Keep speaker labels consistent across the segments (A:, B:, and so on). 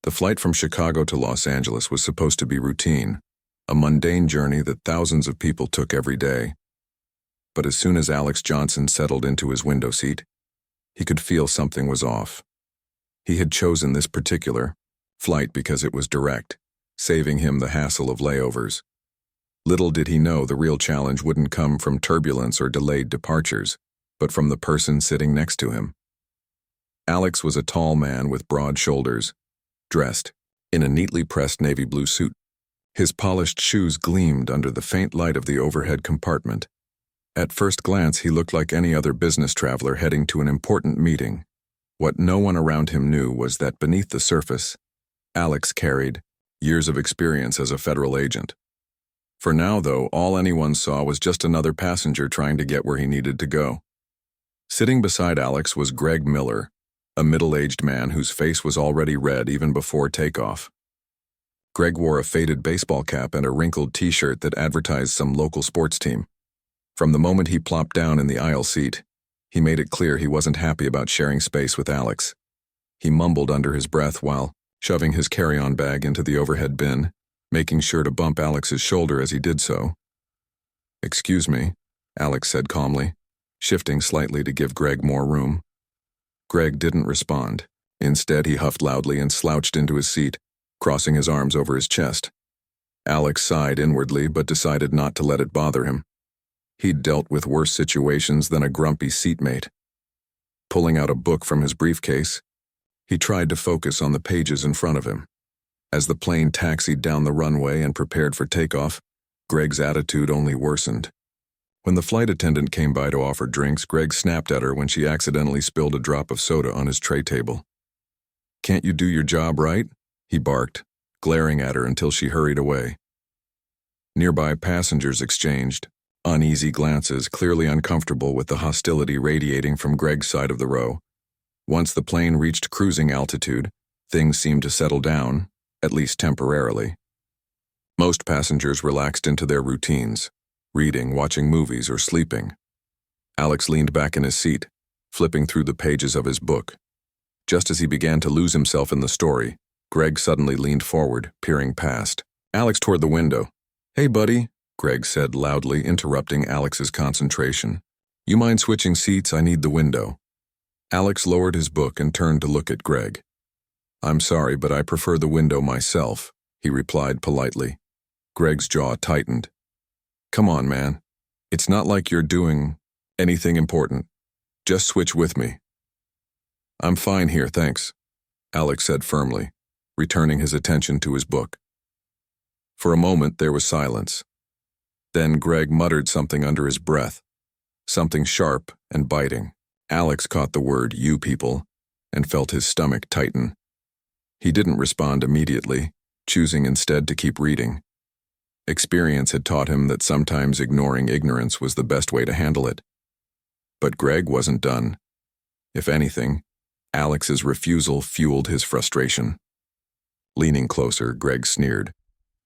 A: The flight from Chicago to Los Angeles was supposed to be routine, a mundane journey that thousands of people took every day. But as soon as Alex Johnson settled into his window seat, he could feel something was off. He had chosen this particular flight because it was direct, saving him the hassle of layovers. Little did he know the real challenge wouldn't come from turbulence or delayed departures, but from the person sitting next to him. Alex was a tall man with broad shoulders, dressed in a neatly pressed navy blue suit. His polished shoes gleamed under the faint light of the overhead compartment. At first glance, he looked like any other business traveler heading to an important meeting. What no one around him knew was that beneath the surface, Alex carried years of experience as a federal agent. For now, though, all anyone saw was just another passenger trying to get where he needed to go. Sitting beside Alex was Greg Miller, a middle-aged man whose face was already red even before takeoff. Greg wore a faded baseball cap and a wrinkled t-shirt that advertised some local sports team. From the moment he plopped down in the aisle seat, he made it clear he wasn't happy about sharing space with Alex. He mumbled under his breath while shoving his carry-on bag into the overhead bin, making sure to bump Alex's shoulder as he did so. "Excuse me," Alex said calmly, shifting slightly to give Greg more room. Greg didn't respond. Instead, he huffed loudly and slouched into his seat, crossing his arms over his chest. Alex sighed inwardly but decided not to let it bother him. He'd dealt with worse situations than a grumpy seatmate. Pulling out a book from his briefcase, he tried to focus on the pages in front of him. As the plane taxied down the runway and prepared for takeoff, Greg's attitude only worsened. When the flight attendant came by to offer drinks, Greg snapped at her when she accidentally spilled a drop of soda on his tray table. "Can't you do your job right?" he barked, glaring at her until she hurried away. Nearby passengers exchanged uneasy glances, clearly uncomfortable with the hostility radiating from Greg's side of the row. Once the plane reached cruising altitude, things seemed to settle down, at least temporarily. Most passengers relaxed into their routines, reading, watching movies, or sleeping. Alex leaned back in his seat, flipping through the pages of his book. Just as he began to lose himself in the story, Greg suddenly leaned forward, peering past Alex toward the window. "Hey, buddy," Greg said loudly, interrupting Alex's concentration. "You mind switching seats? I need the window." Alex lowered his book and turned to look at Greg. "I'm sorry, but I prefer the window myself," he replied politely. Greg's jaw tightened. "Come on, man. It's not like you're doing anything important. Just switch with me." "I'm fine here, thanks," Alex said firmly, returning his attention to his book. For a moment there was silence. Then Greg muttered something under his breath, something sharp and biting. Alex caught the word "you people" and felt his stomach tighten. He didn't respond immediately, choosing instead to keep reading. Experience had taught him that sometimes ignoring ignorance was the best way to handle it. But Greg wasn't done. If anything, Alex's refusal fueled his frustration. Leaning closer, Greg sneered.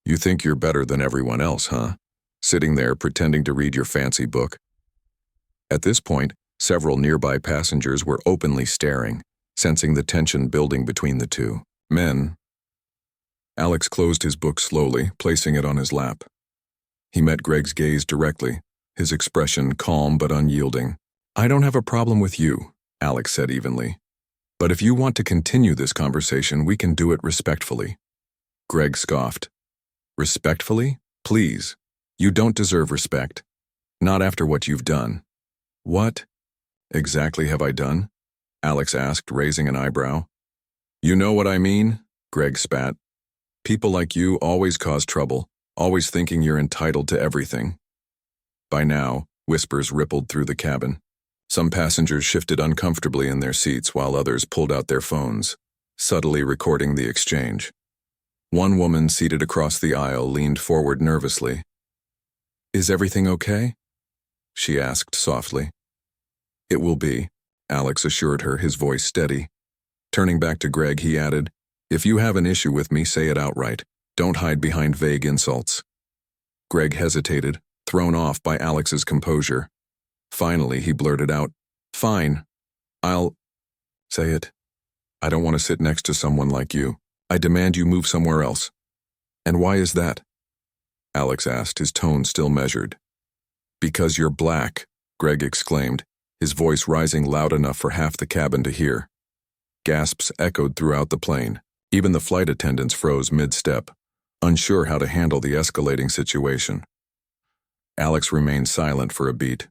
A: "You think you're better than everyone else, huh? Sitting there pretending to read your fancy book." At this point, several nearby passengers were openly staring, sensing the tension building between the two men. Alex closed his book slowly, placing it on his lap. He met Greg's gaze directly, his expression calm but unyielding. "I don't have a problem with you," Alex said evenly. "But if you want to continue this conversation, we can do it respectfully." Greg scoffed. "Respectfully? Please. You don't deserve respect. Not after what you've done." "What exactly have I done?" Alex asked, raising an eyebrow. "You know what I mean?" Greg spat. "People like you always cause trouble, always thinking you're entitled to everything." By now, whispers rippled through the cabin. Some passengers shifted uncomfortably in their seats while others pulled out their phones, subtly recording the exchange. One woman seated across the aisle leaned forward nervously. "Is everything okay?" she asked softly. "It will be," Alex assured her, his voice steady. Turning back to Greg, he added, "If you have an issue with me, say it outright. Don't hide behind vague insults." Greg hesitated, thrown off by Alex's composure. Finally, he blurted out, "Fine. I'll..." "Say it. I don't want to sit next to someone like you." I demand you move somewhere else. And why is that? Alex asked, his tone still measured. Because you're black, Greg exclaimed, his voice rising loud enough for half the cabin to hear. Gasps echoed throughout the plane. Even the flight attendants froze mid-step, unsure how to handle the escalating situation. Alex remained silent for a beat,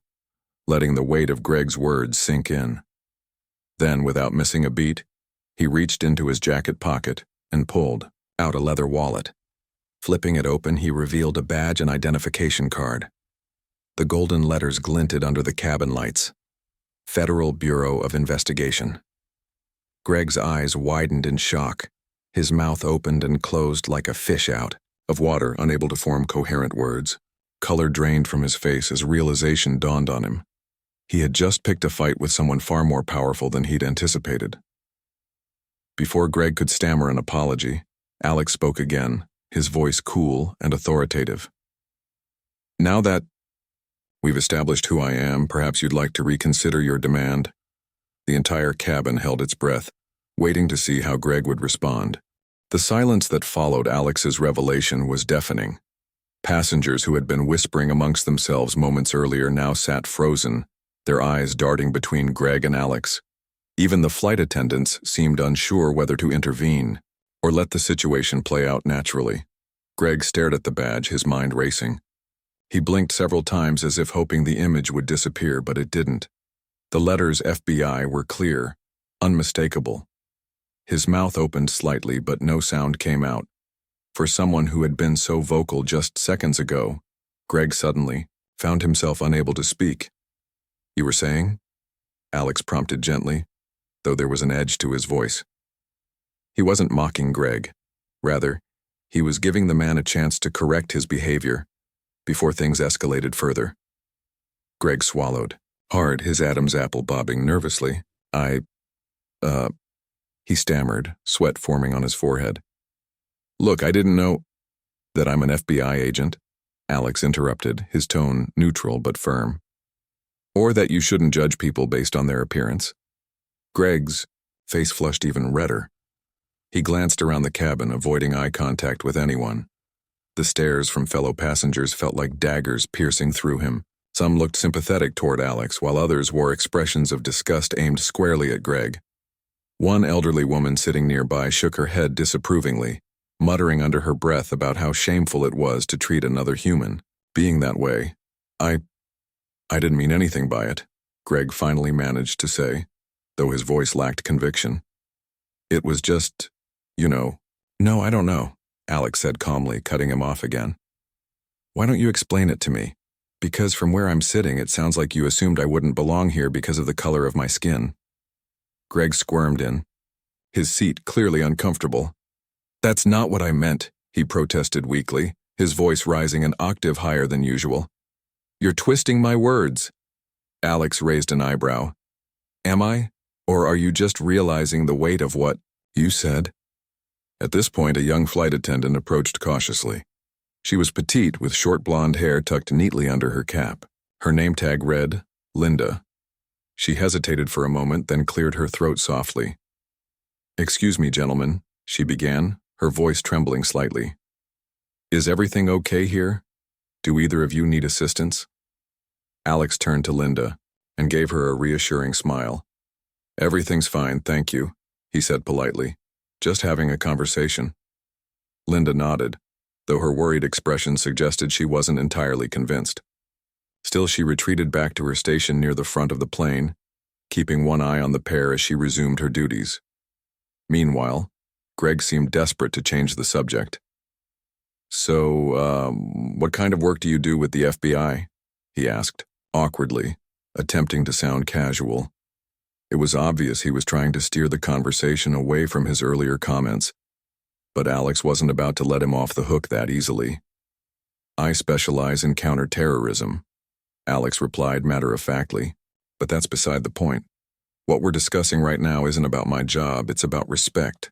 A: letting the weight of Greg's words sink in. Then, without missing a beat, he reached into his jacket pocket and pulled out a leather wallet. Flipping it open, he revealed a badge and identification card. The golden letters glinted under the cabin lights. Federal Bureau of Investigation. Greg's eyes widened in shock. His mouth opened and closed like a fish out of water, unable to form coherent words. Color drained from his face as realization dawned on him. He had just picked a fight with someone far more powerful than he'd anticipated. Before Greg could stammer an apology, Alex spoke again, his voice cool and authoritative. Now that we've established who I am, perhaps you'd like to reconsider your demand. The entire cabin held its breath, waiting to see how Greg would respond. The silence that followed Alex's revelation was deafening. Passengers who had been whispering amongst themselves moments earlier now sat frozen, their eyes darting between Greg and Alex. Even the flight attendants seemed unsure whether to intervene or let the situation play out naturally. Greg stared at the badge, his mind racing. He blinked several times as if hoping the image would disappear, but it didn't. The letters FBI were clear, unmistakable. His mouth opened slightly, but no sound came out. For someone who had been so vocal just seconds ago, Greg suddenly found himself unable to speak. You were saying? Alex prompted gently, though there was an edge to his voice. He wasn't mocking Greg. Rather, he was giving the man a chance to correct his behavior before things escalated further. Greg swallowed hard, his Adam's apple bobbing nervously. He stammered, sweat forming on his forehead. Look, I didn't know that I'm an FBI agent, Alex interrupted, his tone neutral but firm. Or that you shouldn't judge people based on their appearance. Greg's face flushed even redder. He glanced around the cabin, avoiding eye contact with anyone. The stares from fellow passengers felt like daggers piercing through him. Some looked sympathetic toward Alex, while others wore expressions of disgust aimed squarely at Greg. One elderly woman sitting nearby shook her head disapprovingly, muttering under her breath about how shameful it was to treat another human being that way. I didn't mean anything by it, Greg finally managed to say, though his voice lacked conviction. It was just, No, I don't know, Alex said calmly, cutting him off again. Why don't you explain it to me? Because from where I'm sitting, it sounds like you assumed I wouldn't belong here because of the color of my skin. Greg squirmed in, his seat clearly uncomfortable. That's not what I meant, he protested weakly, his voice rising an octave higher than usual. You're twisting my words. Alex raised an eyebrow. Am I? Or are you just realizing the weight of what you said? At this point, a young flight attendant approached cautiously. She was petite, with short blonde hair tucked neatly under her cap. Her name tag read, Linda. She hesitated for a moment, then cleared her throat softly. Excuse me, gentlemen, she began, her voice trembling slightly. Is everything okay here? Do either of you need assistance? Alex turned to Linda and gave her a reassuring smile. Everything's fine, thank you, he said politely. Just having a conversation. Linda nodded, though her worried expression suggested she wasn't entirely convinced. Still, she retreated back to her station near the front of the plane, keeping one eye on the pair as she resumed her duties. Meanwhile, Greg seemed desperate to change the subject. So, what kind of work do you do with the FBI? He asked, awkwardly, attempting to sound casual. It was obvious he was trying to steer the conversation away from his earlier comments, but Alex wasn't about to let him off the hook that easily. I specialize in counterterrorism, Alex replied matter-of-factly, but that's beside the point. What we're discussing right now isn't about my job, it's about respect.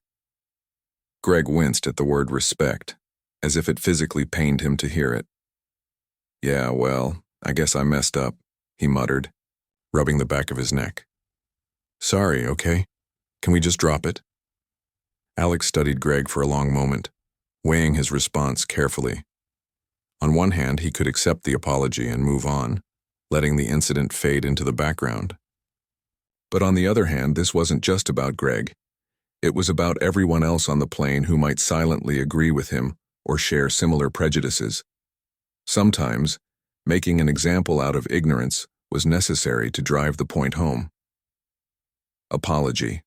A: Greg winced at the word respect, as if it physically pained him to hear it. Yeah, well, I guess I messed up, he muttered, rubbing the back of his neck. Sorry, okay? Can we just drop it? Alex studied Greg for a long moment, weighing his response carefully. On one hand, he could accept the apology and move on, letting the incident fade into the background. But on the other hand, this wasn't just about Greg. It was about everyone else on the plane who might silently agree with him or share similar prejudices. Sometimes, making an example out of ignorance was necessary to drive the point home. Apology.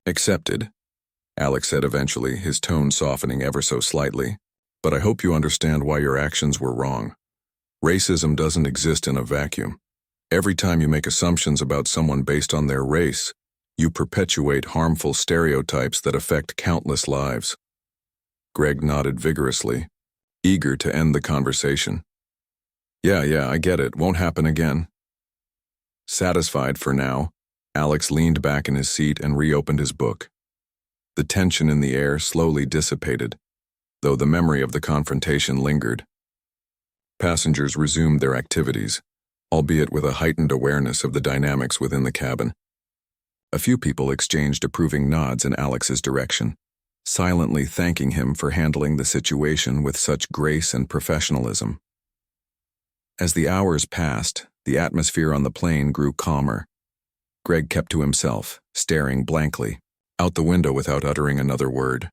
A: Accepted, Alex said eventually, his tone softening ever so slightly. But I hope you understand why your actions were wrong. Racism doesn't exist in a vacuum. Every time you make assumptions about someone based on their race, you perpetuate harmful stereotypes that affect countless lives. Greg nodded vigorously, eager to end the conversation. Yeah, I get it. Won't happen again. Satisfied for now, Alex leaned back in his seat and reopened his book. The tension in the air slowly dissipated, though the memory of the confrontation lingered. Passengers resumed their activities, albeit with a heightened awareness of the dynamics within the cabin. A few people exchanged approving nods in Alex's direction, silently thanking him for handling the situation with such grace and professionalism. As the hours passed, the atmosphere on the plane grew calmer. Greg kept to himself, staring blankly, out the window without uttering another word.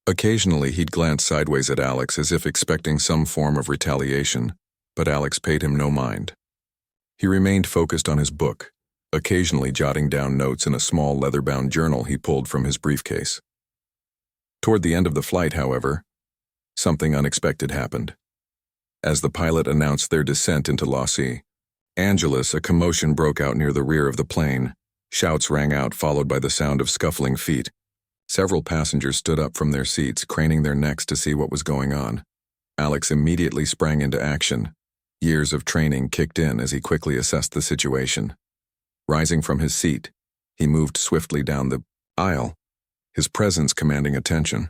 A: Occasionally he'd glance sideways at Alex as if expecting some form of retaliation, but Alex paid him no mind. He remained focused on his book, occasionally jotting down notes in a small leather-bound journal he pulled from his briefcase. Toward the end of the flight, however, something unexpected happened. As the pilot announced their descent into Los Angeles, a commotion broke out near the rear of the plane. Shouts rang out, followed by the sound of scuffling feet. Several passengers stood up from their seats, craning their necks to see what was going on. Alex immediately sprang into action. Years of training kicked in as he quickly assessed the situation. Rising from his seat, he moved swiftly down the aisle, his presence commanding attention.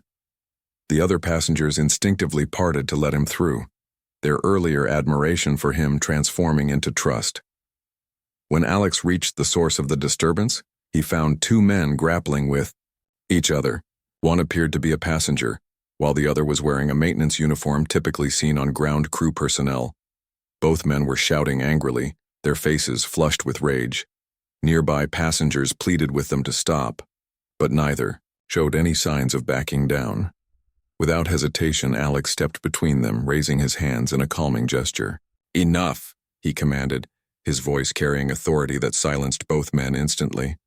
A: The other passengers instinctively parted to let him through, their earlier admiration for him transforming into trust. When Alex reached the source of the disturbance, he found two men grappling with each other. One appeared to be a passenger, while the other was wearing a maintenance uniform typically seen on ground crew personnel. Both men were shouting angrily, their faces flushed with rage. Nearby passengers pleaded with them to stop, but neither showed any signs of backing down. Without hesitation, Alex stepped between them, raising his hands in a calming gesture. "Enough," he commanded, his voice carrying authority that silenced both men instantly.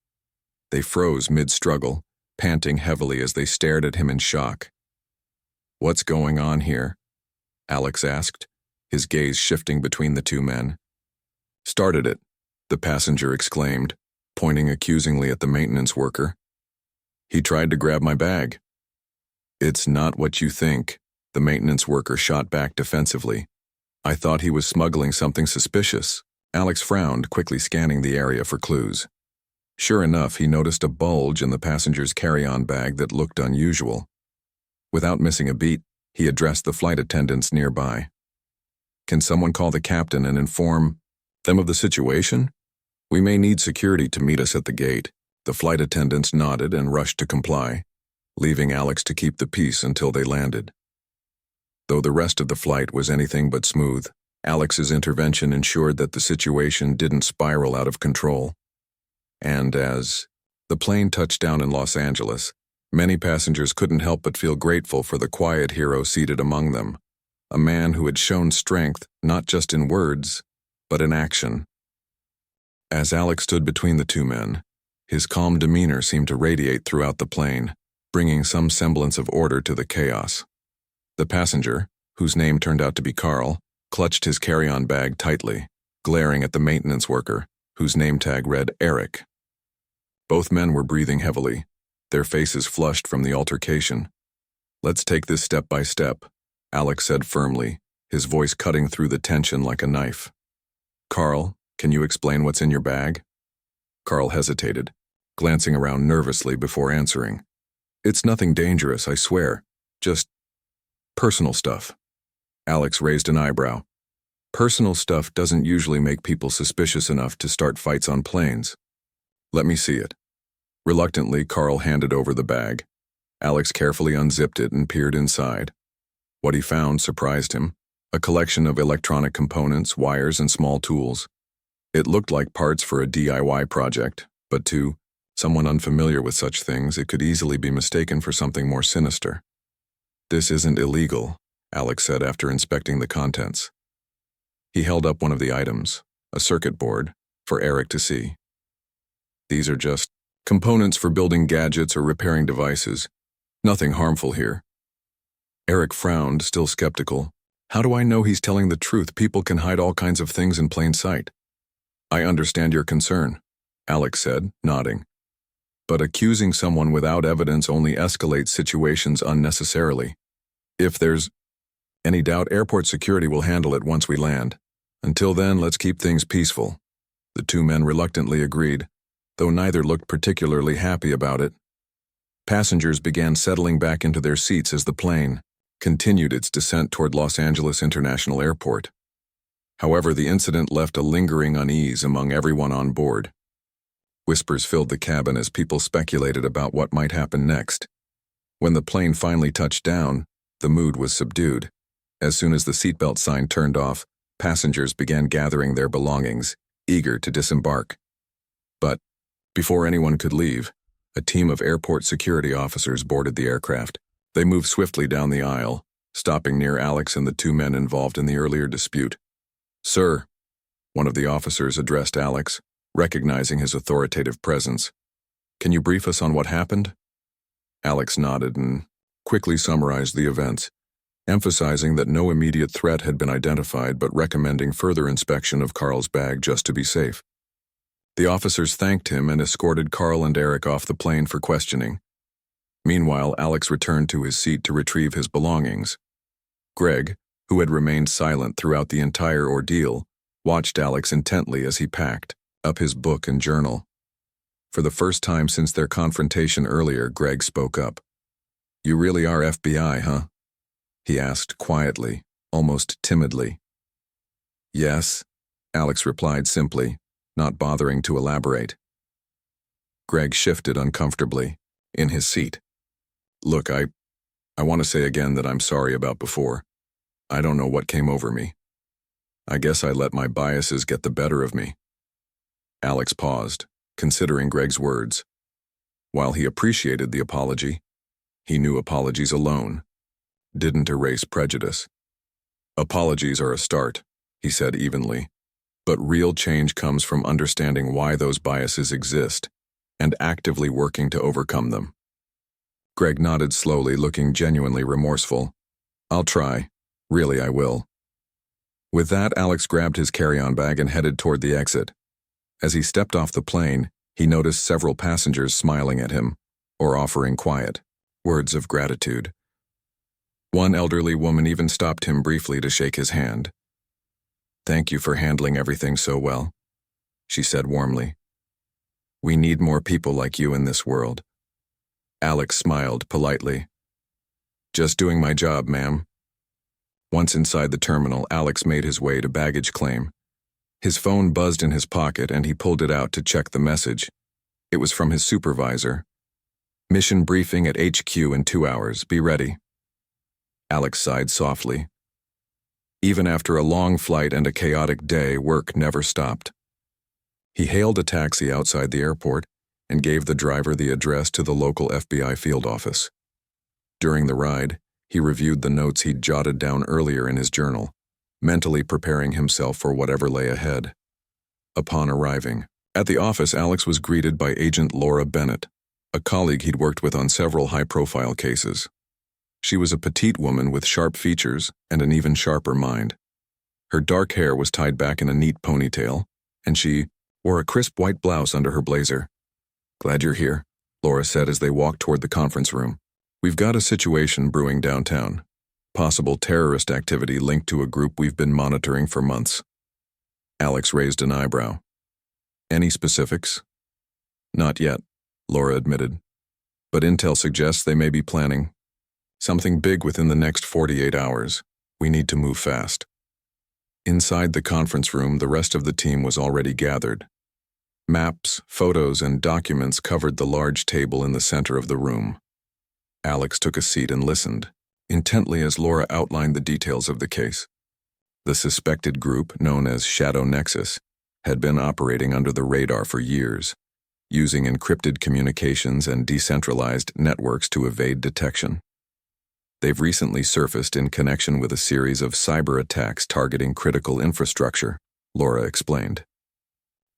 A: They froze mid-struggle, panting heavily as they stared at him in shock. "What's going on here?" Alex asked, his gaze shifting between the two men. "Started it," the passenger exclaimed, pointing accusingly at the maintenance worker. "He tried to grab my bag." "It's not what you think," the maintenance worker shot back defensively. "I thought he was smuggling something suspicious." Alex frowned, quickly scanning the area for clues. Sure enough, he noticed a bulge in the passenger's carry-on bag that looked unusual. Without missing a beat, he addressed the flight attendants nearby. "Can someone call the captain and inform them of the situation? We may need security to meet us at the gate." The flight attendants nodded and rushed to comply, leaving Alex to keep the peace until they landed. Though the rest of the flight was anything but smooth, Alex's intervention ensured that the situation didn't spiral out of control. And as the plane touched down in Los Angeles, many passengers couldn't help but feel grateful for the quiet hero seated among them, a man who had shown strength not just in words, but in action. As Alex stood between the two men, his calm demeanor seemed to radiate throughout the plane, bringing some semblance of order to the chaos. The passenger, whose name turned out to be Carl, clutched his carry-on bag tightly, glaring at the maintenance worker, whose name tag read Eric. Both men were breathing heavily, their faces flushed from the altercation. "Let's take this step by step," Alex said firmly, his voice cutting through the tension like a knife. "Carl, can you explain what's in your bag?" Carl hesitated, glancing around nervously before answering. "It's nothing dangerous, I swear. Just personal stuff." Alex raised an eyebrow. "Personal stuff doesn't usually make people suspicious enough to start fights on planes." "Let me see it." Reluctantly, Carl handed over the bag. Alex carefully unzipped it and peered inside. What he found surprised him. A collection of electronic components, wires, and small tools. It looked like parts for a DIY project, but to someone unfamiliar with such things, it could easily be mistaken for something more sinister. "This isn't illegal," Alex said after inspecting the contents. He held up one of the items, a circuit board, for Eric to see. "These are just components for building gadgets or repairing devices. Nothing harmful here." Eric frowned, still skeptical. "How do I know he's telling the truth? People can hide all kinds of things in plain sight." "I understand your concern," Alex said, nodding. "But accusing someone without evidence only escalates situations unnecessarily. If there's any doubt, airport security will handle it once we land. Until then, let's keep things peaceful." The two men reluctantly agreed, though neither looked particularly happy about it. Passengers began settling back into their seats as the plane continued its descent toward Los Angeles International Airport. However, the incident left a lingering unease among everyone on board. Whispers filled the cabin as people speculated about what might happen next. When the plane finally touched down, the mood was subdued. As soon as the seatbelt sign turned off, passengers began gathering their belongings, eager to disembark. But before anyone could leave, a team of airport security officers boarded the aircraft. They moved swiftly down the aisle, stopping near Alex and the two men involved in the earlier dispute. "Sir," one of the officers addressed Alex, recognizing his authoritative presence. "Can you brief us on what happened?" Alex nodded and quickly summarized the events, emphasizing that no immediate threat had been identified but recommending further inspection of Carl's bag just to be safe. The officers thanked him and escorted Carl and Eric off the plane for questioning. Meanwhile, Alex returned to his seat to retrieve his belongings. Greg, who had remained silent throughout the entire ordeal, watched Alex intently as he packed up his book and journal. For the first time since their confrontation earlier, Greg spoke up. "You really are FBI, huh?" he asked quietly, almost timidly. "Yes," Alex replied simply, not bothering to elaborate. Greg shifted uncomfortably in his seat. "Look, I want to say again that I'm sorry about before. I don't know what came over me. I guess I let my biases get the better of me." Alex paused, considering Greg's words. While he appreciated the apology, he knew apologies alone didn't erase prejudice. "Apologies are a start," he said evenly, "but real change comes from understanding why those biases exist and actively working to overcome them." Greg nodded slowly, looking genuinely remorseful. "I'll try. Really, I will." With that, Alex grabbed his carry-on bag and headed toward the exit. As he stepped off the plane, he noticed several passengers smiling at him or offering quiet words of gratitude. One elderly woman even stopped him briefly to shake his hand. "Thank you for handling everything so well," she said warmly. "We need more people like you in this world." Alex smiled politely. "Just doing my job, ma'am." Once inside the terminal, Alex made his way to baggage claim. His phone buzzed in his pocket and he pulled it out to check the message. It was from his supervisor. "Mission briefing at HQ in 2 hours. Be ready." Alex sighed softly. Even after a long flight and a chaotic day, work never stopped. He hailed a taxi outside the airport and gave the driver the address to the local FBI field office. During the ride, he reviewed the notes he'd jotted down earlier in his journal, mentally preparing himself for whatever lay ahead. Upon arriving at the office, Alex was greeted by Agent Laura Bennett, a colleague he'd worked with on several high-profile cases. She was a petite woman with sharp features and an even sharper mind. Her dark hair was tied back in a neat ponytail, and she wore a crisp white blouse under her blazer. "Glad you're here," Laura said as they walked toward the conference room. "We've got a situation brewing downtown. Possible terrorist activity linked to a group we've been monitoring for months." Alex raised an eyebrow. "Any specifics?" "Not yet," Laura admitted. "But intel suggests they may be planning something big within the next 48 hours. We need to move fast." Inside the conference room, the rest of the team was already gathered. Maps, photos, and documents covered the large table in the center of the room. Alex took a seat and listened, intently as Laura outlined the details of the case. The suspected group, known as Shadow Nexus, had been operating under the radar for years, using encrypted communications and decentralized networks to evade detection. They've recently surfaced in connection with a series of cyber attacks targeting critical infrastructure, Laura explained.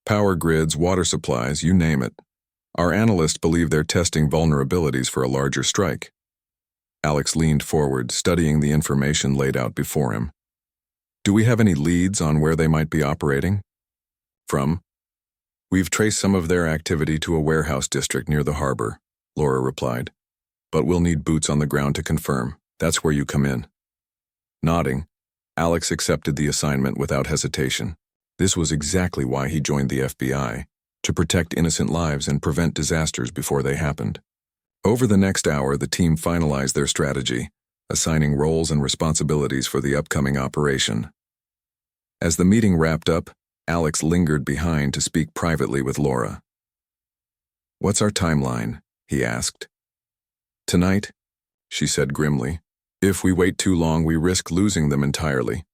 A: Power grids, water supplies, you name it. Our analysts believe they're testing vulnerabilities for a larger strike. Alex leaned forward, studying the information laid out before him. Do we have any leads on where they might be operating? From? We've traced some of their activity to a warehouse district near the harbor, Laura replied. But we'll need boots on the ground to confirm. That's where you come in. Nodding, Alex accepted the assignment without hesitation. This was exactly why he joined the FBI, to protect innocent lives and prevent disasters before they happened. Over the next hour, the team finalized their strategy, assigning roles and responsibilities for the upcoming operation. As the meeting wrapped up, Alex lingered behind to speak privately with Laura. What's our timeline? He asked. Tonight, she said grimly. If we wait too long, we risk losing them entirely.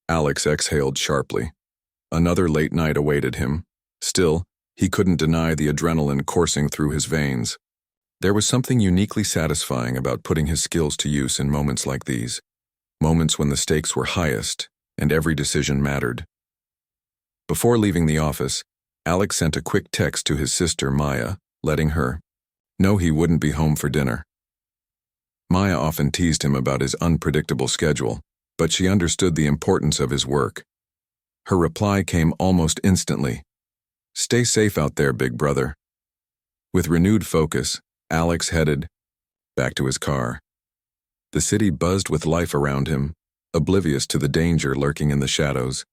A: Alex exhaled sharply. Another late night awaited him. Still, he couldn't deny the adrenaline coursing through his veins. There was something uniquely satisfying about putting his skills to use in moments like these, moments when the stakes were highest and every decision mattered. Before leaving the office, Alex sent a quick text to his sister Maya, letting her know he wouldn't be home for dinner. Maya often teased him about his unpredictable schedule, but she understood the importance of his work. Her reply came almost instantly. Stay safe out there, big brother. With renewed focus, Alex headed back to his car. The city buzzed with life around him, oblivious to the danger lurking in the shadows.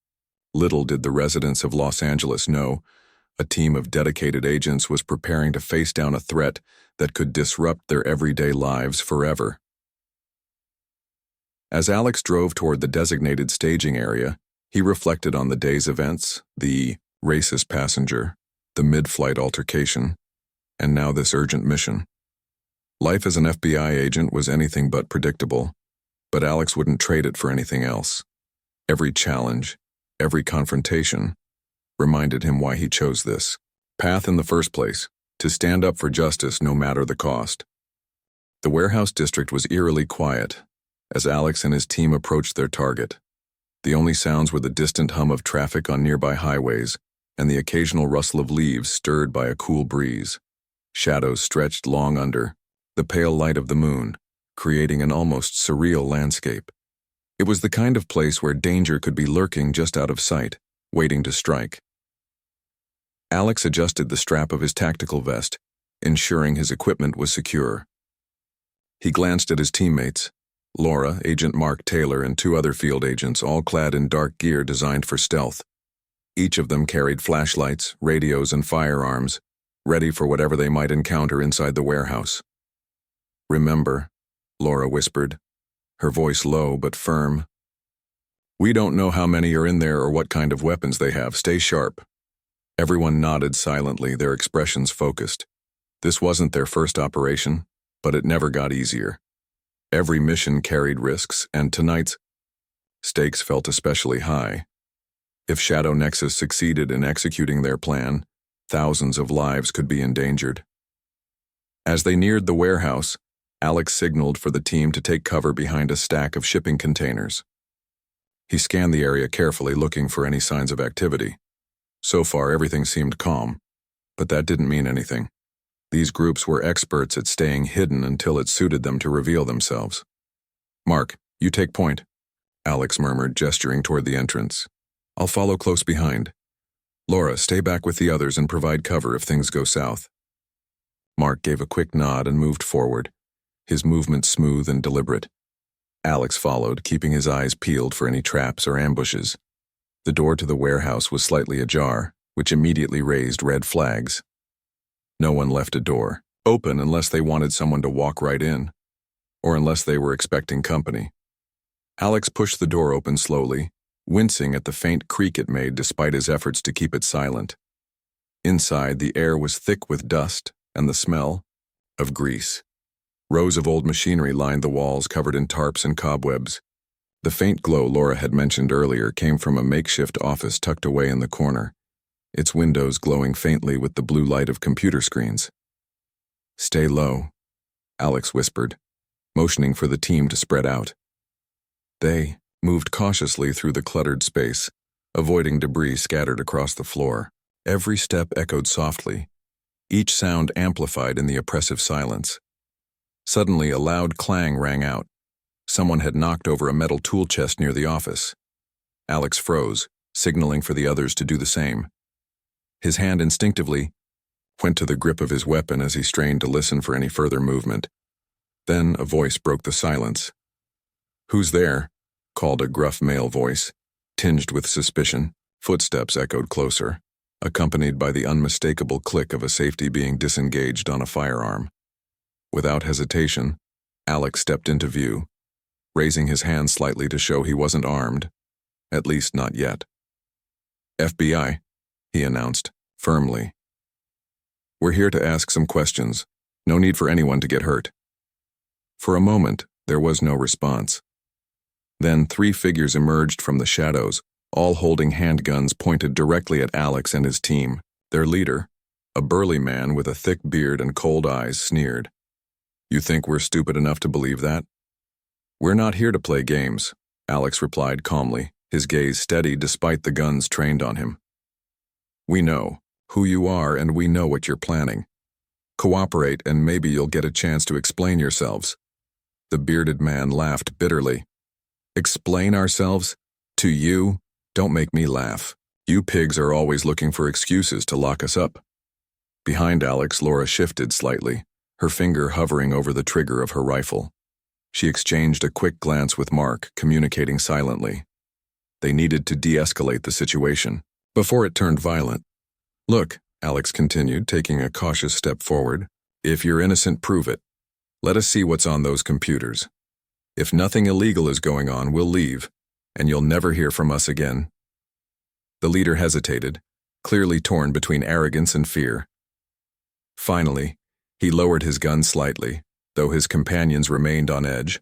A: Little did the residents of Los Angeles know, a team of dedicated agents was preparing to face down a threat that could disrupt their everyday lives forever. As Alex drove toward the designated staging area, he reflected on the day's events, the racist passenger, the mid-flight altercation, and now this urgent mission. Life as an FBI agent was anything but predictable, but Alex wouldn't trade it for anything else. Every challenge, every confrontation, reminded him why he chose this path in the first place, to stand up for justice no matter the cost. The warehouse district was eerily quiet as Alex and his team approached their target. The only sounds were the distant hum of traffic on nearby highways and the occasional rustle of leaves stirred by a cool breeze. Shadows stretched long under the pale light of the moon, creating an almost surreal landscape. It was the kind of place where danger could be lurking just out of sight, waiting to strike. Alex adjusted the strap of his tactical vest, ensuring his equipment was secure. He glanced at his teammates, Laura, Agent Mark Taylor, and two other field agents, all clad in dark gear designed for stealth. Each of them carried flashlights, radios, and firearms, ready for whatever they might encounter inside the warehouse. Remember, Laura whispered, her voice low but firm. We don't know how many are in there or what kind of weapons they have. Stay sharp. Everyone nodded silently, their expressions focused. This wasn't their first operation, but it never got easier. Every mission carried risks, and tonight's stakes felt especially high. If Shadow Nexus succeeded in executing their plan, thousands of lives could be endangered. As they neared the warehouse, Alex signaled for the team to take cover behind a stack of shipping containers. He scanned the area carefully, looking for any signs of activity. So far, everything seemed calm, but that didn't mean anything. These groups were experts at staying hidden until it suited them to reveal themselves. Mark, you take point, Alex murmured, gesturing toward the entrance. I'll follow close behind. Laura, stay back with the others and provide cover if things go south. Mark gave a quick nod and moved forward, his movement smooth and deliberate. Alex followed, keeping his eyes peeled for any traps or ambushes. The door to the warehouse was slightly ajar, which immediately raised red flags. No one left a door open unless they wanted someone to walk right in, or unless they were expecting company. Alex pushed the door open slowly, wincing at the faint creak it made despite his efforts to keep it silent. Inside, the air was thick with dust and the smell of grease. Rows of old machinery lined the walls covered in tarps and cobwebs. The faint glow Laura had mentioned earlier came from a makeshift office tucked away in the corner, its windows glowing faintly with the blue light of computer screens. "Stay low," Alex whispered, motioning for the team to spread out. They moved cautiously through the cluttered space, avoiding debris scattered across the floor. Every step echoed softly, each sound amplified in the oppressive silence. Suddenly, a loud clang rang out. Someone had knocked over a metal tool chest near the office. Alex froze, signaling for the others to do the same. His hand instinctively went to the grip of his weapon as he strained to listen for any further movement. Then a voice broke the silence. "Who's there?" called a gruff male voice, tinged with suspicion. Footsteps echoed closer, accompanied by the unmistakable click of a safety being disengaged on a firearm. Without hesitation, Alex stepped into view, raising his hand slightly to show he wasn't armed, at least not yet. "FBI," he announced, firmly. "We're here to ask some questions. No need for anyone to get hurt." For a moment, there was no response. Then 3 figures emerged from the shadows, all holding handguns pointed directly at Alex and his team. Their leader, a burly man with a thick beard and cold eyes, sneered. "You think we're stupid enough to believe that?" "We're not here to play games," Alex replied calmly, his gaze steady despite the guns trained on him. "We know who you are and we know what you're planning. Cooperate and maybe you'll get a chance to explain yourselves." The bearded man laughed bitterly. "Explain ourselves? To you? Don't make me laugh. You pigs are always looking for excuses to lock us up." Behind Alex, Laura shifted slightly, her finger hovering over the trigger of her rifle. She exchanged a quick glance with Mark, communicating silently. They needed to de-escalate the situation before it turned violent. "Look," Alex continued, taking a cautious step forward, "if you're innocent, prove it. Let us see what's on those computers. If nothing illegal is going on, we'll leave, and you'll never hear from us again." The leader hesitated, clearly torn between arrogance and fear. Finally, he lowered his gun slightly, though his companions remained on edge.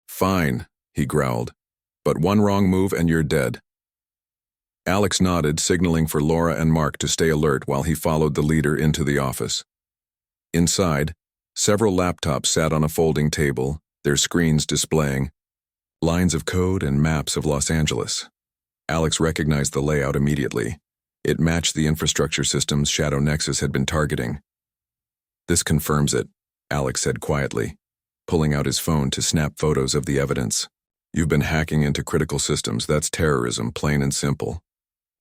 A: "Fine," he growled, "but one wrong move and you're dead." Alex nodded, signaling for Laura and Mark to stay alert while he followed the leader into the office. Inside, several laptops sat on a folding table, their screens displaying lines of code and maps of Los Angeles. Alex recognized the layout immediately. It matched the infrastructure systems Shadow Nexus had been targeting. "This confirms it," Alex said quietly, pulling out his phone to snap photos of the evidence. "You've been hacking into critical systems. That's terrorism, plain and simple."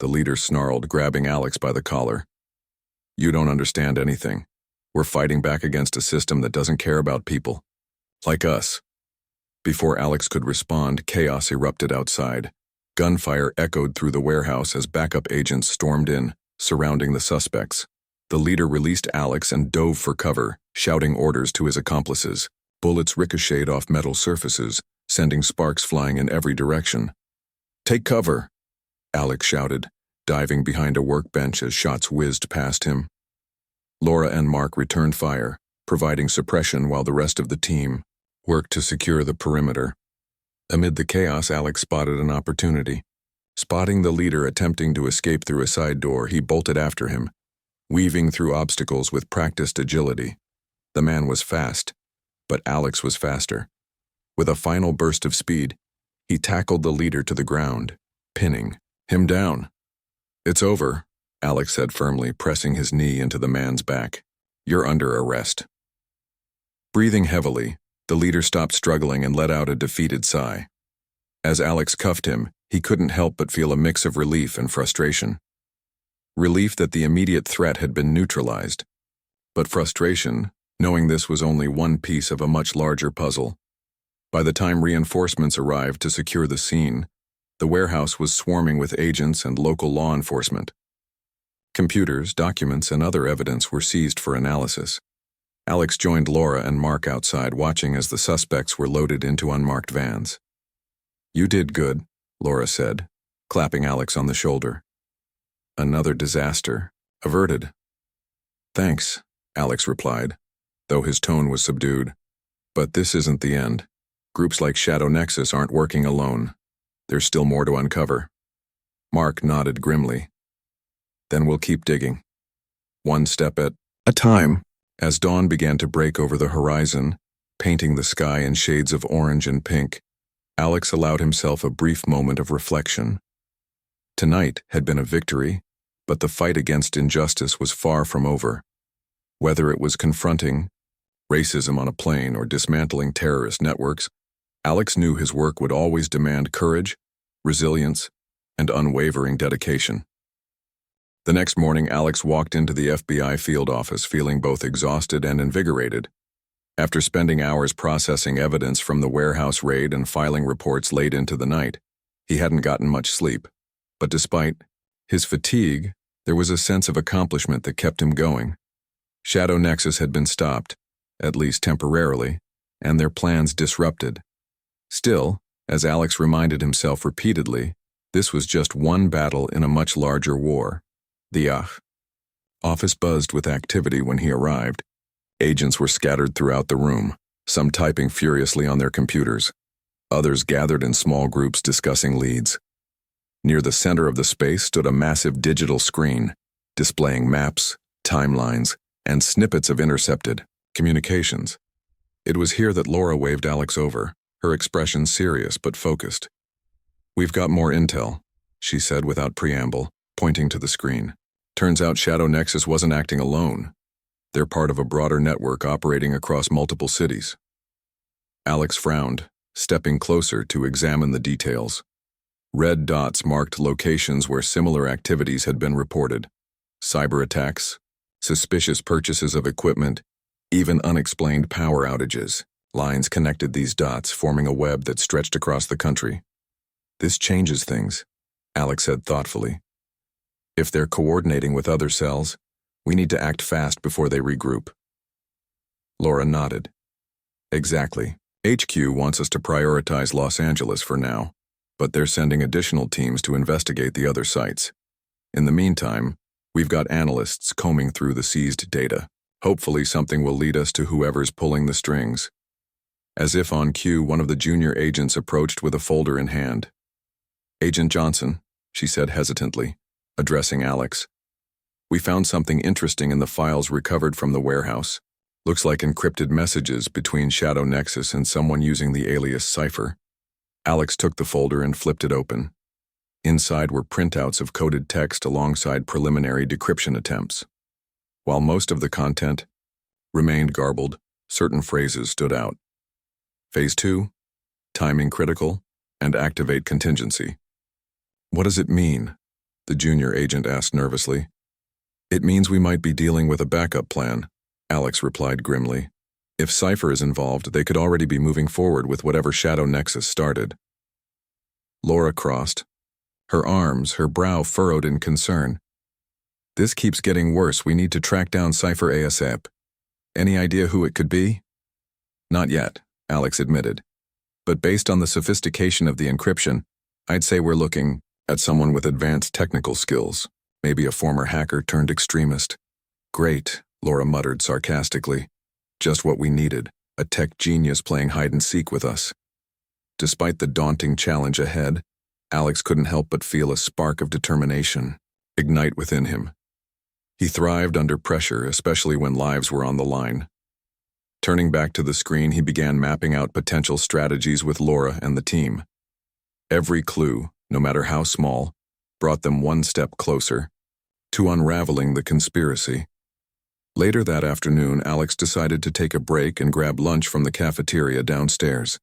A: The leader snarled, grabbing Alex by the collar. "You don't understand anything. We're fighting back against a system that doesn't care about people. Like us." Before Alex could respond, chaos erupted outside. Gunfire echoed through the warehouse as backup agents stormed in, surrounding the suspects. The leader released Alex and dove for cover, shouting orders to his accomplices. Bullets ricocheted off metal surfaces, sending sparks flying in every direction. "Take cover," Alex shouted, diving behind a workbench as shots whizzed past him. Laura and Mark returned fire, providing suppression while the rest of the team worked to secure the perimeter. Amid the chaos, Alex spotted an opportunity. Spotting the leader attempting to escape through a side door, he bolted after him, weaving through obstacles with practiced agility. The man was fast, but Alex was faster. With a final burst of speed, he tackled the leader to the ground, pinning him down. "It's over," Alex said firmly, pressing his knee into the man's back. "You're under arrest." Breathing heavily, the leader stopped struggling and let out a defeated sigh. As Alex cuffed him, he couldn't help but feel a mix of relief and frustration. Relief that the immediate threat had been neutralized, but frustration, knowing this was only one piece of a much larger puzzle. By the time reinforcements arrived to secure the scene, the warehouse was swarming with agents and local law enforcement. Computers, documents, and other evidence were seized for analysis. Alex joined Laura and Mark outside, watching as the suspects were loaded into unmarked vans. "You did good," Laura said, clapping Alex on the shoulder. "Another disaster averted." "Thanks," Alex replied, though his tone was subdued. But this isn't the end. Groups like Shadow Nexus aren't working alone. There's still more to uncover. Mark nodded grimly. Then we'll keep digging. One step at a time. As dawn began to break over the horizon, painting the sky in shades of orange and pink, Alex allowed himself a brief moment of reflection. Tonight had been a victory, but the fight against injustice was far from over. Whether it was confronting racism on a plane or dismantling terrorist networks, Alex knew his work would always demand courage, resilience, and unwavering dedication. The next morning, Alex walked into the FBI field office feeling both exhausted and invigorated. After spending hours processing evidence from the warehouse raid and filing reports late into the night, he hadn't gotten much sleep. But despite his fatigue, there was a sense of accomplishment that kept him going. Shadow Nexus had been stopped, at least temporarily, and their plans disrupted. Still, as Alex reminded himself repeatedly, this was just one battle in a much larger war. The office buzzed with activity when he arrived. Agents were scattered throughout the room, some typing furiously on their computers. Others gathered in small groups discussing leads. Near the center of the space stood a massive digital screen, displaying maps, timelines, and snippets of intercepted communications. It was here that Laura waved Alex over, her expression serious but focused. "We've got more intel," she said without preamble, pointing to the screen. Turns out Shadow Nexus wasn't acting alone. They're part of a broader network operating across multiple cities. Alex frowned, stepping closer to examine the details. Red dots marked locations where similar activities had been reported. Cyber attacks, suspicious purchases of equipment, even unexplained power outages. Lines connected these dots, forming a web that stretched across the country. "This changes things," Alex said thoughtfully. "If they're coordinating with other cells, we need to act fast before they regroup." Laura nodded. "Exactly. HQ wants us to prioritize Los Angeles for now, but they're sending additional teams to investigate the other sites. In the meantime, we've got analysts combing through the seized data. Hopefully something will lead us to whoever's pulling the strings." As if on cue, one of the junior agents approached with a folder in hand. "Agent Johnson," she said hesitantly, addressing Alex. "We found something interesting in the files recovered from the warehouse. Looks like encrypted messages between Shadow Nexus and someone using the alias Cypher." Alex took the folder and flipped it open. Inside were printouts of coded text alongside preliminary decryption attempts. While most of the content remained garbled, certain phrases stood out. Phase 2, timing critical, and activate contingency. "What does it mean?" the junior agent asked nervously. "It means we might be dealing with a backup plan," Alex replied grimly. "If Cypher is involved, they could already be moving forward with whatever Shadow Nexus started." Laura crossed her arms, her brow furrowed in concern. "This keeps getting worse. We need to track down Cypher ASAP. Any idea who it could be?" "Not yet," Alex admitted. "But based on the sophistication of the encryption, I'd say we're looking at someone with advanced technical skills, maybe a former hacker turned extremist." "Great," Laura muttered sarcastically. "Just what we needed, a tech genius playing hide-and-seek with us." Despite the daunting challenge ahead, Alex couldn't help but feel a spark of determination ignite within him. He thrived under pressure, especially when lives were on the line. Turning back to the screen, he began mapping out potential strategies with Laura and the team. Every clue, no matter how small, brought them one step closer to unraveling the conspiracy. Later that afternoon, Alex decided to take a break and grab lunch from the cafeteria downstairs.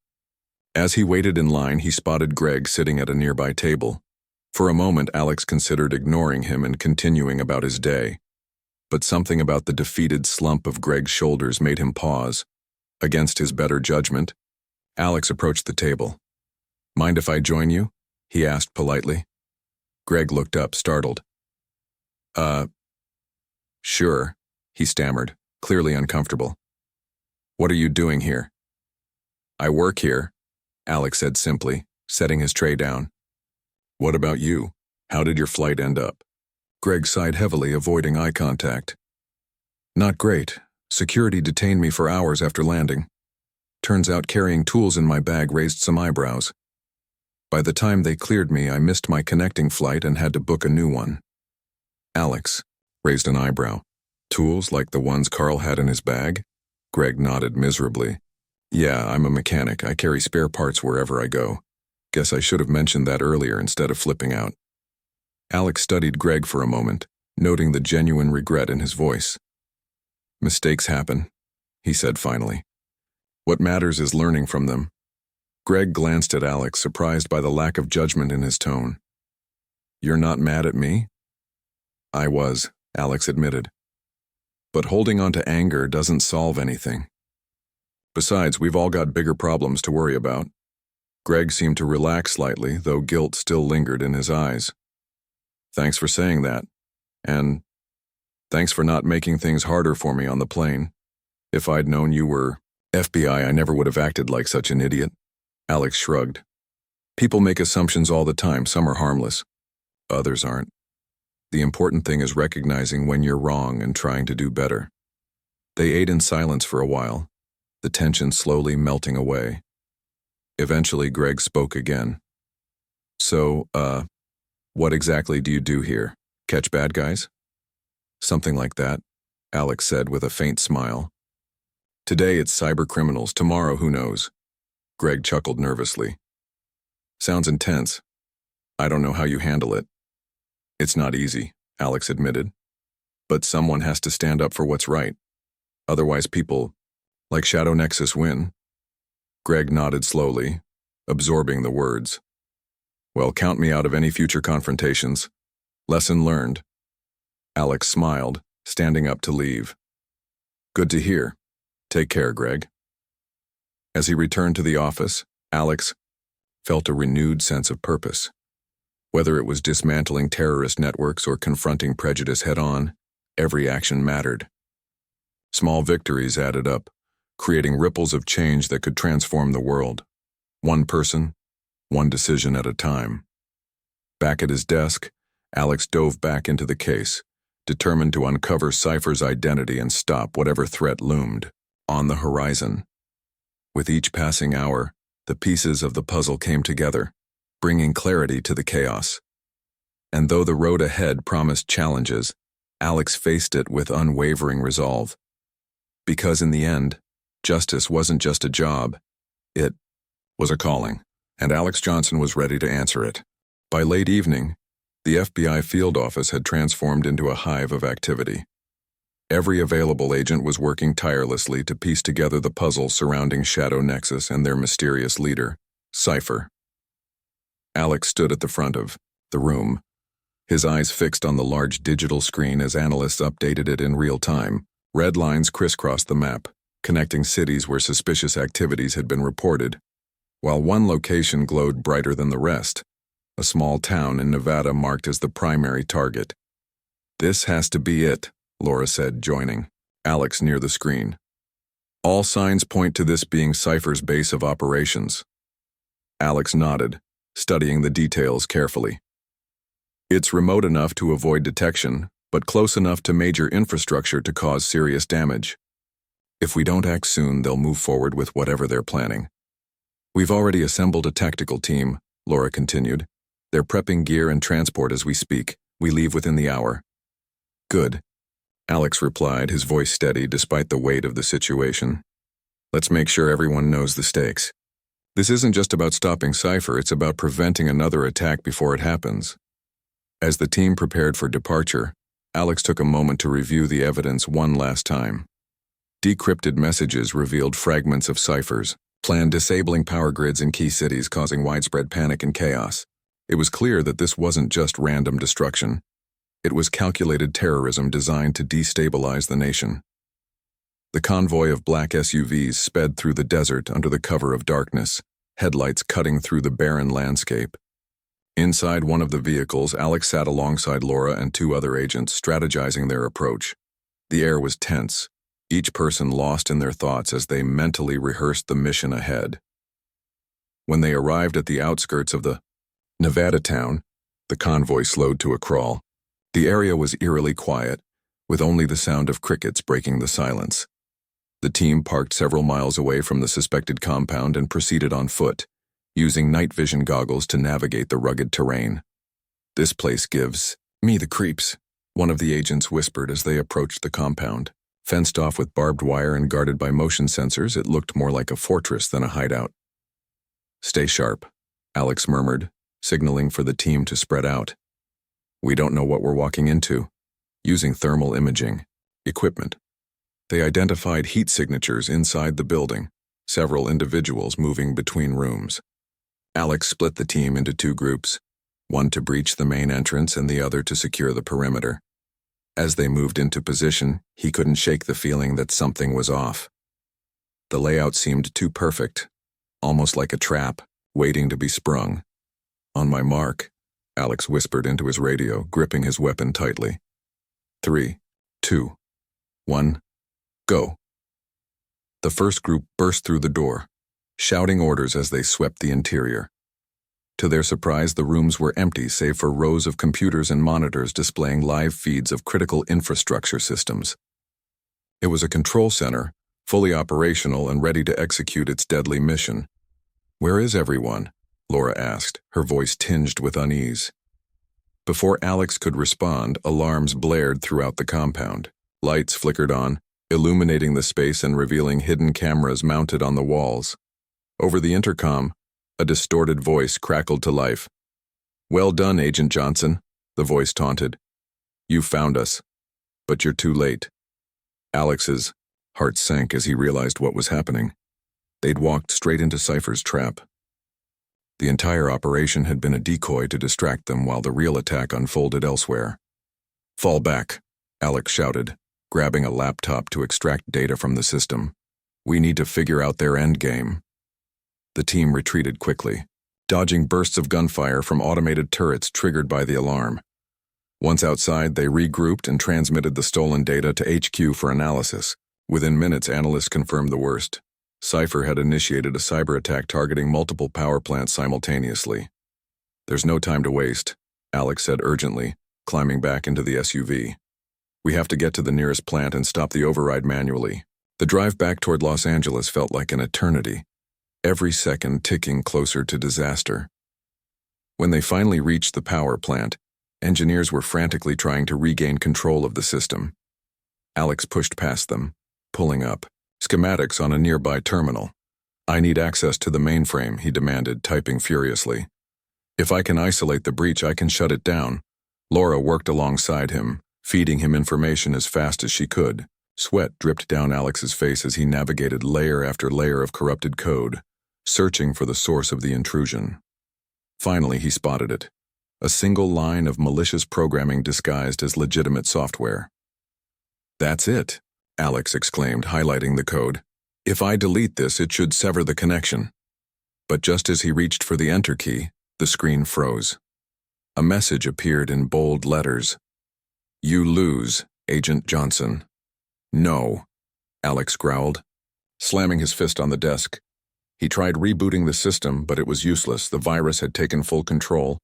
A: As he waited in line, he spotted Greg sitting at a nearby table. For a moment, Alex considered ignoring him and continuing about his day. But something about the defeated slump of Greg's shoulders made him pause. Against his better judgment, Alex approached the table. "Mind if I join you?" he asked politely. Greg looked up, startled. Sure," he stammered, clearly uncomfortable. "What are you doing here?" "I work here," Alex said simply, setting his tray down. "What about you? How did your flight end up?" Greg sighed heavily, avoiding eye contact. "Not great. Security detained me for hours after landing." Turns out carrying tools in my bag raised some eyebrows. By the time they cleared me, I missed my connecting flight and had to book a new one. Alex raised an eyebrow. Tools like the ones Carl had in his bag? Greg nodded miserably. Yeah, I'm a mechanic. I carry spare parts wherever I go. Guess I should have mentioned that earlier instead of flipping out. Alex studied Greg for a moment, noting the genuine regret in his voice. Mistakes happen, he said finally. What matters is learning from them. Greg glanced at Alex, surprised by the lack of judgment in his tone. You're not mad at me? I was, Alex admitted. But holding on to anger doesn't solve anything. Besides, we've all got bigger problems to worry about. Greg seemed to relax slightly, though guilt still lingered in his eyes. Thanks for saying that. And thanks for not making things harder for me on the plane. If I'd known you were FBI, I never would have acted like such an idiot. Alex shrugged. People make assumptions all the time. Some are harmless. Others aren't. The important thing is recognizing when you're wrong and trying to do better. They ate in silence for a while, the tension slowly melting away. Eventually, Greg spoke again. So, what exactly do you do here? Catch bad guys? Something like that, Alex said with a faint smile. Today it's cyber criminals, tomorrow who knows? Greg chuckled nervously. Sounds intense. I don't know how you handle it. It's not easy, Alex admitted. But someone has to stand up for what's right. Otherwise people, like Shadow Nexus, win. Greg nodded slowly, absorbing the words. Well, count me out of any future confrontations. Lesson learned. Alex smiled, standing up to leave. Good to hear. Take care, Greg. As he returned to the office, Alex felt a renewed sense of purpose. Whether it was dismantling terrorist networks or confronting prejudice head-on, every action mattered. Small victories added up, creating ripples of change that could transform the world. One person, one decision at a time. Back at his desk, Alex dove back into the case, determined to uncover Cypher's identity and stop whatever threat loomed on the horizon. With each passing hour, the pieces of the puzzle came together, bringing clarity to the chaos. And though the road ahead promised challenges, Alex faced it with unwavering resolve. Because in the end, justice wasn't just a job, it was a calling, and Alex Johnson was ready to answer it. By late evening, the FBI field office had transformed into a hive of activity. Every available agent was working tirelessly to piece together the puzzle surrounding Shadow Nexus and their mysterious leader, Cypher. Alex stood at the front of the room, his eyes fixed on the large digital screen as analysts updated it in real time. Red lines crisscrossed the map, connecting cities where suspicious activities had been reported, while one location glowed brighter than the rest, a small town in Nevada marked as the primary target. This has to be it, Laura said, joining Alex near the screen. All signs point to this being Cypher's base of operations. Alex nodded, studying the details carefully. It's remote enough to avoid detection, but close enough to major infrastructure to cause serious damage. If we don't act soon, they'll move forward with whatever they're planning. We've already assembled a tactical team, Laura continued. They're prepping gear and transport as we speak. We leave within the hour. Good, Alex replied, his voice steady despite the weight of the situation. Let's make sure everyone knows the stakes. This isn't just about stopping Cypher, it's about preventing another attack before it happens. As the team prepared for departure, Alex took a moment to review the evidence one last time. Decrypted messages revealed fragments of Cypher's plan disabling power grids in key cities, causing widespread panic and chaos. It was clear that this wasn't just random destruction. It was calculated terrorism designed to destabilize the nation. The convoy of black SUVs sped through the desert under the cover of darkness, headlights cutting through the barren landscape. Inside one of the vehicles, Alex sat alongside Laura and two other agents, strategizing their approach. The air was tense, each person lost in their thoughts as they mentally rehearsed the mission ahead. When they arrived at the outskirts of the Nevada town, the convoy slowed to a crawl. The area was eerily quiet, with only the sound of crickets breaking the silence. The team parked several miles away from the suspected compound and proceeded on foot, using night vision goggles to navigate the rugged terrain. "This place gives me the creeps," one of the agents whispered as they approached the compound. Fenced off with barbed wire and guarded by motion sensors, it looked more like a fortress than a hideout. "Stay sharp," Alex murmured, signaling for the team to spread out. "We don't know what we're walking into." Using thermal imaging equipment, they identified heat signatures inside the building, several individuals moving between rooms. Alex split the team into two groups, one to breach the main entrance and the other to secure the perimeter. As they moved into position, he couldn't shake the feeling that something was off. The layout seemed too perfect, almost like a trap, waiting to be sprung. "On my mark," Alex whispered into his radio, gripping his weapon tightly. 3, 2, 1, go. The first group burst through the door, shouting orders as they swept the interior. To their surprise, the rooms were empty save for rows of computers and monitors displaying live feeds of critical infrastructure systems. It was a control center, fully operational and ready to execute its deadly mission. "Where is everyone?" Laura asked, her voice tinged with unease. Before Alex could respond, alarms blared throughout the compound. Lights flickered on, illuminating the space and revealing hidden cameras mounted on the walls. Over the intercom, a distorted voice crackled to life. "Well done, Agent Johnson," the voice taunted. "You found us, but you're too late." Alex's heart sank as he realized what was happening. They'd walked straight into Cypher's trap. The entire operation had been a decoy to distract them while the real attack unfolded elsewhere. "Fall back," Alex shouted, grabbing a laptop to extract data from the system. "We need to figure out their endgame." The team retreated quickly, dodging bursts of gunfire from automated turrets triggered by the alarm. Once outside, they regrouped and transmitted the stolen data to HQ for analysis. Within minutes, analysts confirmed the worst. Cypher had initiated a cyber attack targeting multiple power plants simultaneously. "There's no time to waste," Alex said urgently, climbing back into the SUV. "We have to get to the nearest plant and stop the override manually." The drive back toward Los Angeles felt like an eternity, every second ticking closer to disaster. When they finally reached the power plant, engineers were frantically trying to regain control of the system. Alex pushed past them, pulling up schematics on a nearby terminal. "I need access to the mainframe," he demanded, typing furiously. "If I can isolate the breach, I can shut it down." Laura worked alongside him, feeding him information as fast as she could. Sweat dripped down Alex's face as he navigated layer after layer of corrupted code, searching for the source of the intrusion. Finally, he spotted it. A single line of malicious programming disguised as legitimate software. "That's it," Alex exclaimed, highlighting the code. "If I delete this, it should sever the connection." But just as he reached for the enter key, the screen froze. A message appeared in bold letters. "You lose, Agent Johnson." "No," Alex growled, slamming his fist on the desk. He tried rebooting the system, but it was useless. The virus had taken full control.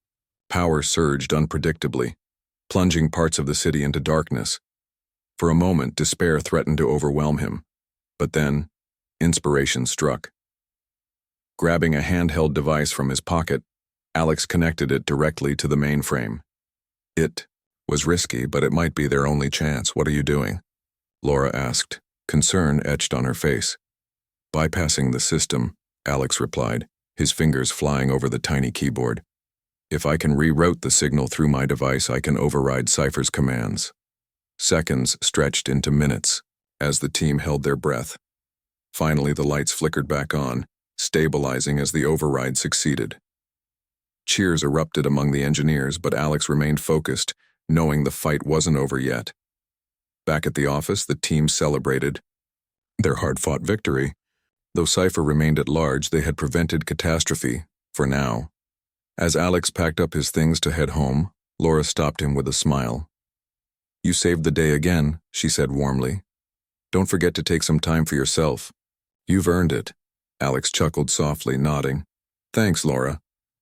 A: Power surged unpredictably, plunging parts of the city into darkness. For a moment, despair threatened to overwhelm him. But then, inspiration struck. Grabbing a handheld device from his pocket, Alex connected it directly to the mainframe. It was risky, but it might be their only chance. "What are you doing?" Laura asked, concern etched on her face. "Bypassing the system," Alex replied, his fingers flying over the tiny keyboard. "If I can reroute the signal through my device, I can override Cypher's commands." Seconds stretched into minutes as the team held their breath. Finally, the lights flickered back on, stabilizing as the override succeeded. Cheers erupted among the engineers, but Alex remained focused, knowing the fight wasn't over yet. Back at the office, the team celebrated their hard-fought victory. Though Cypher remained at large, they had prevented catastrophe, for now. As Alex packed up his things to head home, Laura stopped him with a smile. "You saved the day again," she said warmly. "Don't forget to take some time for yourself." "You've earned it," Alex chuckled softly, nodding. "Thanks, Laura.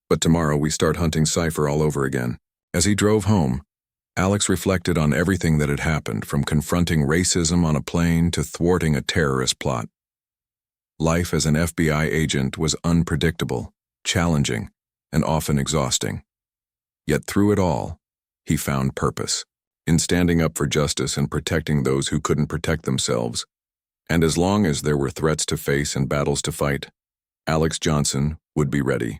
A: But tomorrow we start hunting Cypher all over again." As he drove home, Alex reflected on everything that had happened, from confronting racism on a plane to thwarting a terrorist plot. Life as an FBI agent was unpredictable, challenging, and often exhausting. Yet through it all, he found purpose in standing up for justice and protecting those who couldn't protect themselves. And as long as there were threats to face and battles to fight, Alex Johnson would be ready.